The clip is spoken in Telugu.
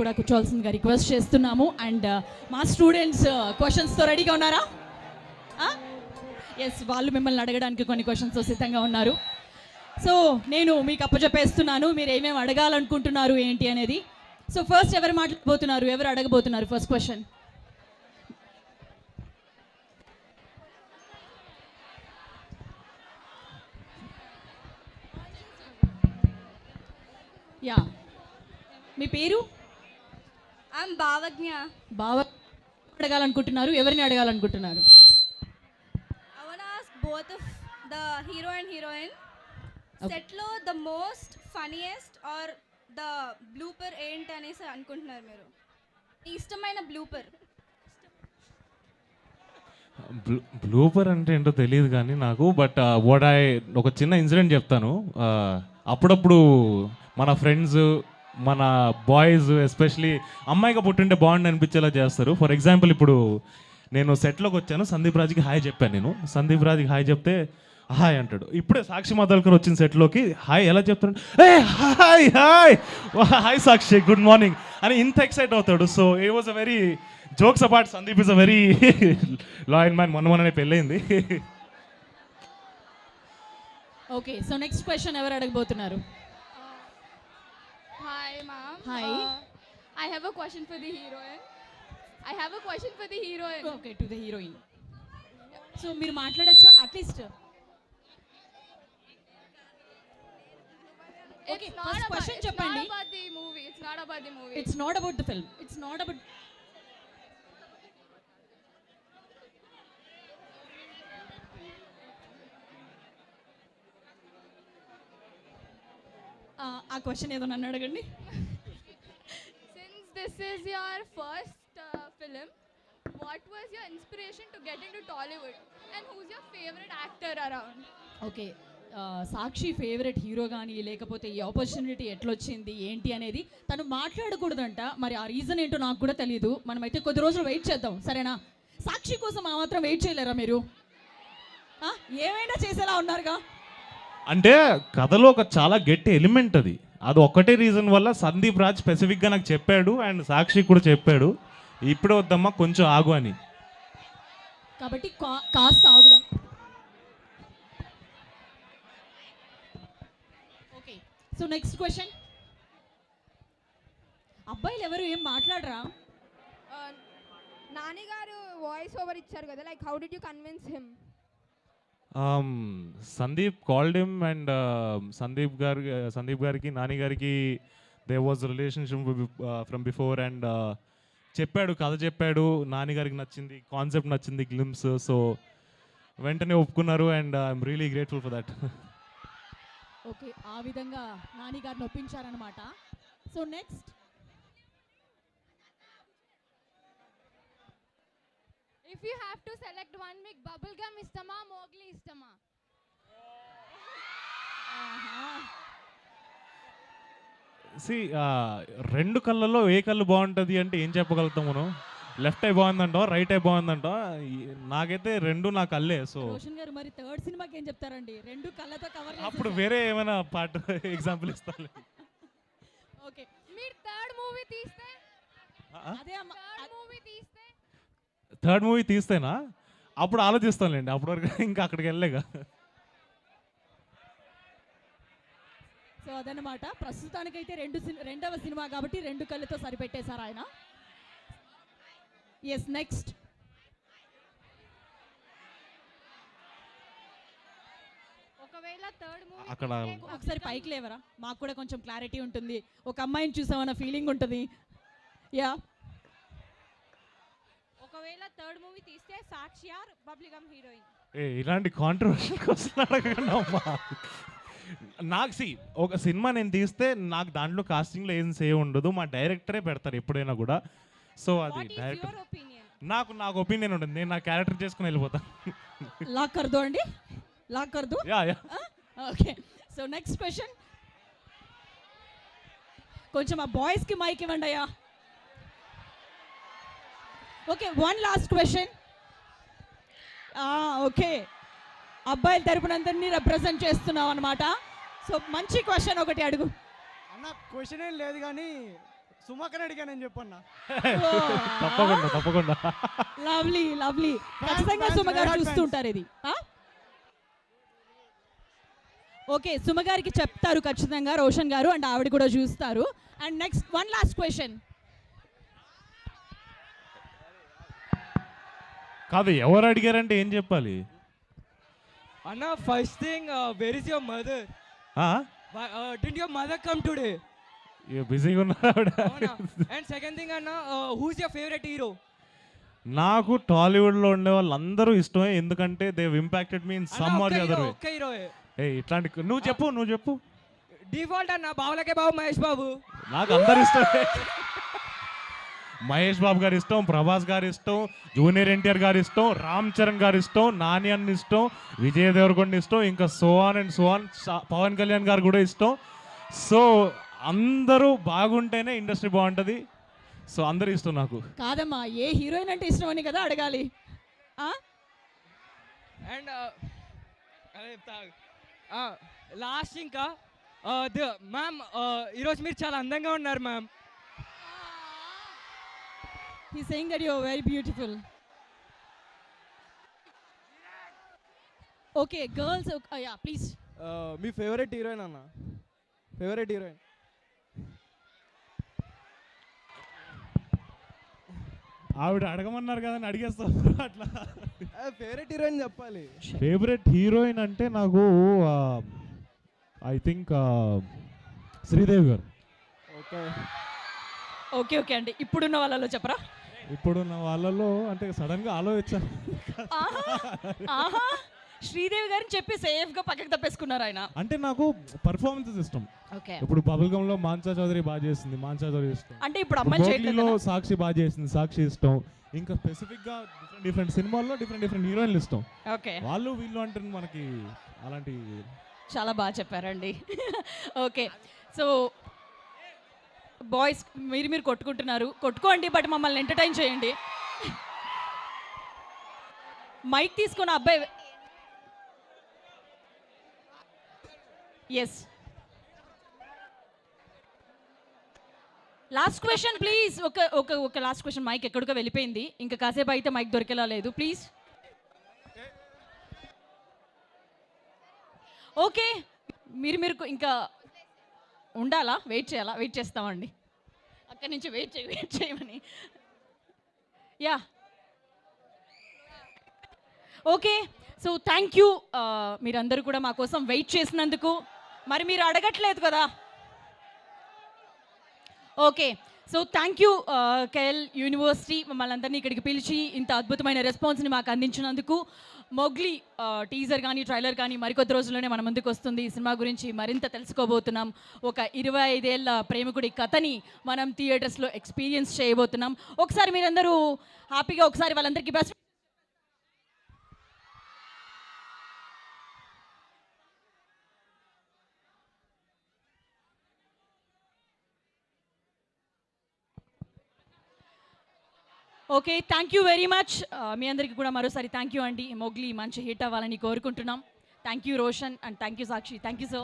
కూడా కూర్చోవాల్సిందిగా రిక్వెస్ట్ చేస్తున్నాము. అండ్ మా స్టూడెంట్స్ క్వశ్చన్స్తో రెడీగా ఉన్నారా? ఎస్, వాళ్ళు మిమ్మల్ని అడగడానికి కొన్ని క్వశ్చన్స్ సిద్ధంగా ఉన్నారు. సో నేను మీకు అప్పచెప్పేస్తున్నాను, మీరు ఏమేమి అడగాలనుకుంటున్నారు ఏంటి అనేది. సో ఫస్ట్ ఎవరు మాట్లాడబోతున్నారు, ఎవరు అడగబోతున్నారు ఫస్ట్ క్వశ్చన్? యా, మీ పేరు? భావజ్ఞ. అడగాలనుకుంటున్నారు, ఎవరిని అడగాలనుకుంటున్నారు? I want to ask both of the hero and heroine. Set లో the most funniest or the blooper ఏంటి అనేసి అనుకుంటున్నారు మీరు? ఇష్టమైన బ్లూపర్. బ్లూపర్ అంటే ఏంటో తెలియదు కానీ నాకు, బట్ ఒక చిన్న ఇన్సిడెంట్ చెప్తాను. అప్పుడప్పుడు మన ఫ్రెండ్స్, మన బాయ్స్ ఎస్పెషలీ అమ్మాయిగా పుట్టింటే బాగుండి అనిపించేలా చేస్తారు. ఫర్ ఎగ్జాంపుల్, ఇప్పుడు నేను సెట్లోకి వచ్చాను, సందీప్ రాజ్కి హాయ్ చెప్పాను. నేను సందీప్ రాజ్కి హాయ్ చెప్తే హాయ్ అంటాడు. ఇప్పుడే సాక్షి మాధవల్కర్ వచ్చిన సెట్లోకి హాయ్ ఎలా చెప్తాడు, ఏ హాయ్ హాయ్ హాయ్ సాక్షి, గుడ్ మార్నింగ్ అని ఇంత ఎక్సైట్ అవుతాడు. So it was a very jokes apart, Sandeep is a very loyal man. మొన్ననే పెళ్ళయింది. ఓకే, సో నెక్స్ట్ క్వశ్చన్ ఎవరు అడగబోతున్నారు? Hi, ma'am. Hi. I have a question for the heroine. Okay, to the heroine. So మీరు మాట్లాడచ్చా అట్లీస్ట్? ఓకే, ఫస్ట్ క్వశ్చన్ చెప్పండి. It's not about the movie. It's not about the film. It's not about. ఆ క్వశ్చన్ ఏదో నన్ను అడగండి. Since this is your first film, what was your inspiration to get into Tollywood? And who's your favorite actor around? Okay, Sakshi favourite hero కానీ లేకపోతే ఈ ఆపర్చునిటీ ఎట్లొచ్చింది ఏంటి అనేది తను మాట్లాడకూడదంట. మరి ఆ రీజన్ ఏంటో నాకు కూడా తెలియదు. మనమైతే కొద్ది రోజులు వెయిట్ చేద్దాం, సరేనా? సాక్షి కోసం ఆ మాత్రం వెయిట్ చేయలేరా మీరు? ఏమైనా చేసేలా ఉన్నారుగా. అంటే కథలో ఒక చాలా గట్టి ఎలిమెంట్ అది ఒక్కటే రీజన్ వల్ల సందీప్ రాజ్ స్పెసిఫిక్గా నాకు చెప్పాడు, అండ్ సాక్షి కూడా చెప్పాడు, ఇప్పుడే వద్దమ్మా కొంచెం ఆగు అని. కాబట్టి కాస్త ఆగుదాం. Okay, so next question. అబ్బాయిలు ఎవరు ఏం మాట్లాడరా? నాని గారు వాయిస్ ఓవర్ ఇచ్చారు కదా, like how did you convince him? Sandeep called him, and Sandeep గారికి నాని గారికి they was relationship from before, and చెప్పాడు, కథ చెప్పాడు, నాని గారికి నచ్చింది, కాన్సెప్ట్ నచ్చింది, గ్లిమ్స్. సో వెంటనే ఒప్పుకున్నారు, and I'm really grateful for that. Okay, ఆ విధంగా నాని గారిని ఒప్పించారనమాట. So next, If you have to select one, make bubblegum istama, Mowgli istama. రెండు కళ్ళలో ఏ కళ్ళు బాగుంటుంది అంటే ఏం చెప్పగలుగుతాం మనం? లెఫ్ట్ ఐ బాగుందంటో, రైట్ ఐ బాగుందంటో, నాకైతే రెండు నా కళ్ళే. సో రోషన్ గారు మరి థర్డ్ సినిమాకి ఏం చెప్తారండి? రెండు కళ్ళతో కవర్. అప్పుడు వేరే ఏమైనా పార్ట్ ఎగ్జాంపుల్ ఇస్తాను. ఓకే, మీరు థర్డ్ మూవీ తీస్తే థర్డ్ మూవీ తీస్తేనా అప్పుడు ఆలోచిస్తానులేండి, అప్పటి వరకు ఇంకా అక్కడికి వెళ్ళలేగా. సో అదనమాట, ప్రస్తుతానికైతే రెండవ సినిమా కాబట్టి రెండు కళ్ళతో సరిపెట్టేశారు ఆయన. Yes, next. ఒకవేళ థర్డ్ మూవీ అక్కడ ఒకసారి పైకి లేవరా, మాకు కూడా కొంచెం క్లారిటీ ఉంటుంది. ఒక అమ్మాయిని చూసామన్న ఫీలింగ్ ఉంటుంది. యా, ఒకవేళ థర్డ్ మూవీ తీస్తే సాక్షి ఆర్ బబ్లిగమ్ హీరోయిన్? ఇలాంటి కాంట్రవర్షియల్ క్వశ్చన్ అడగండి అమ్మా. నాకు ఒక సినిమా నేను తీస్తే నాకు దాంట్లో కాస్టింగ్లో ఏం సేవ్ ఉండదు, మా డైరెక్టరే పెడతారు ఎప్పుడైనా కూడా. సో అది డైరెక్టర్, నాకు ఒపీనియన్ ఉంటుంది, నేను నా క్యారెక్టర్ చేసుకుని వెళ్ళిపోతాను. లాక్ కర్దో అండి, లాక్ కర్దో. Yeah. Okay, so next question. కొంచెం ఆ బాయ్స్కి మైక్ ఇవ్వండి అయ్యా. Okay, one last question. Okay, అబ్బాయిల తరపునందరినీ రిప్రజెంట్ చేస్తున్నావు అనమాట. సో మంచి క్వశ్చన్ ఒకటి అడుగు. అన్న. క్వశ్చన్ ఏం లేదు కానీ సుమకని అడిగానని చెప్పన్నా. తప్పకుండా లవ్లీ లవ్లీ. ఖచ్చితంగా సుమ గారు చూస్తుంటారు ఇది. ఓకే, సుమ గారికి చెప్తారు ఖచ్చితంగా రోషన్ గారు, అండ్ ఆవిడ కూడా చూస్తారు. And next one last question. కాదు, ఎవరు అడిగారంటే ఏం చెప్పాలి? అన్న first thing where is your mother? Didn't your mother come today? బిజీగా ఉన్నాడు. అండ్ సెకండ్ థింగ్ అన్న, హూస్ యువర్ ఫేవరెట్ హీరో? నాకు టాలీవుడ్లో ఉండే వాళ్ళందరూ ఇష్టమే, ఎందుకంటే they impacted me in some or the other way. ఒక్క హీరో. ఇట్లాంటి నువ్వు చెప్పు. డిఫాల్ట్ అన్న బావులకే బాబు మహేష్ బాబు. నాకు అందరు ఇష్టమే. మహేష్ బాబు గారు ఇష్టం, ప్రభాస్ గారు ఇష్టం, జూనియర్ ఎన్టీఆర్ గారు ఇష్టం, రామ్ చరణ్ గారు ఇష్టం, నాని అన్న ఇష్టం, విజయ్ దేవరకొండ ఇష్టం, ఇంకా సోహాన్ అండ్ సోహాన్, పవన్ కళ్యాణ్ గారు కూడా ఇష్టం. సో అందరూ బాగుంటేనే ఇండస్ట్రీ బాగుంటుంది. సో అందరూ ఇష్టం నాకు. కాదమ్మా, ఏ హీరోయిన్ అంటే ఇష్టం అని కదా అడగాలి. అండ్ లాస్ట్ ఇంకా మ్యామ్, ఈరోజు మీరు చాలా అందంగా ఉన్నారు ma'am. He's saying that you're very beautiful. Okay, girls. Yeah, please. మీ ఫేవరెట్ హీరోయిన్ అన్న? Favourite heroine? ఆవిడ అడగమన్నారు కదా, అడిగేస్తాం అట్లా. ఫేవరెట్ హీరోయిన్ చెప్పాలి. ఫేవరెట్ హీరోయిన్ అంటే నాకు ఐ థింక్ శ్రీదేవి గారు. ఓకే అండి, ఇప్పుడున్న వాళ్ళలో చెప్పరా? ఇప్పుడున్న వాళ్ళలో అంటే సడన్గా ఆలోచించాను. ఆహా, శ్రీదేవి గారిని చెప్పి సేఫ్గా పక్కకి తప్పేసుకున్నారు ఆయన. అంటే నాకు పర్ఫార్మెన్సెస్ ఇష్టం. ఓకే, ఇప్పుడు బబుల్ గమ్ లో మాన్సా చౌదరి బాగా చేసింది, మాన్సా చౌదరి ఇష్టం. అంటే ఇప్పుడు అమ్మాయి చేయట్లేదు. సాక్షి బాగా చేసింది, సాక్షి ఇష్టం. ఇంకా స్పెసిఫిక్ గా డిఫరెంట్ సినిమాల్లో డిఫరెంట్ హీరోయిన్లు ఇష్టం. ఓకే, వాళ్ళు వీళ్ళు అంటే మనకి అలాంటి. చాలా బాగా చెప్పారండి. ఓకే, సో బాయ్స్ మీరు కొట్టుకోండి, బట్ మమ్మల్ని ఎంటర్టైన్ చేయండి. మైక్ తీసుకున్న అబ్బాయి. Yes, last question please. ఒక లాస్ట్ క్వశ్చన్. మైక్ ఎక్కడికో వెళ్ళిపోయింది, ఇంకా కాసేపు అయితే మైక్ దొరికేలా లేదు, ప్లీజ్. ఓకే, మీరు ఇంకా ఉండాలా? వెయిట్ చేస్తామండి. అక్కడి నుంచి వెయిట్ చేయమని. Yeah, okay. So thank you, మీరందరూ కూడా మా కోసం వెయిట్ చేసినందుకు. మరి మీరు అడగట్లేదు కదా. Okay, so thank you KL university మమ్మల్ని అందరినీ ఇక్కడికి పిలిచి ఇంత అద్భుతమైన రెస్పాన్స్ని మాకు అందించినందుకు. మొగ్లీ టీజర్ కానీ ట్రైలర్ కానీ మరికొద్ది రోజుల్లోనే మన ముందుకు వస్తుంది. ఈ సినిమా గురించి మరింత తెలుసుకోబోతున్నాం. ఒక 25 ఏళ్ల ప్రేమికుడి కథని మనం థియేటర్స్లో ఎక్స్పీరియన్స్ చేయబోతున్నాం. ఒకసారి మీరందరూ హ్యాపీగా ఒకసారి వాళ్ళందరికీ best. Okay, thank you very much. మీ అందరికీ కూడా మరోసారి థ్యాంక్ యూ అండి. మొగ్లీ మంచి హిట్ అవ్వాలని కోరుకుంటున్నాం. Thank you Roshan and thank you Sakshi. Thank you so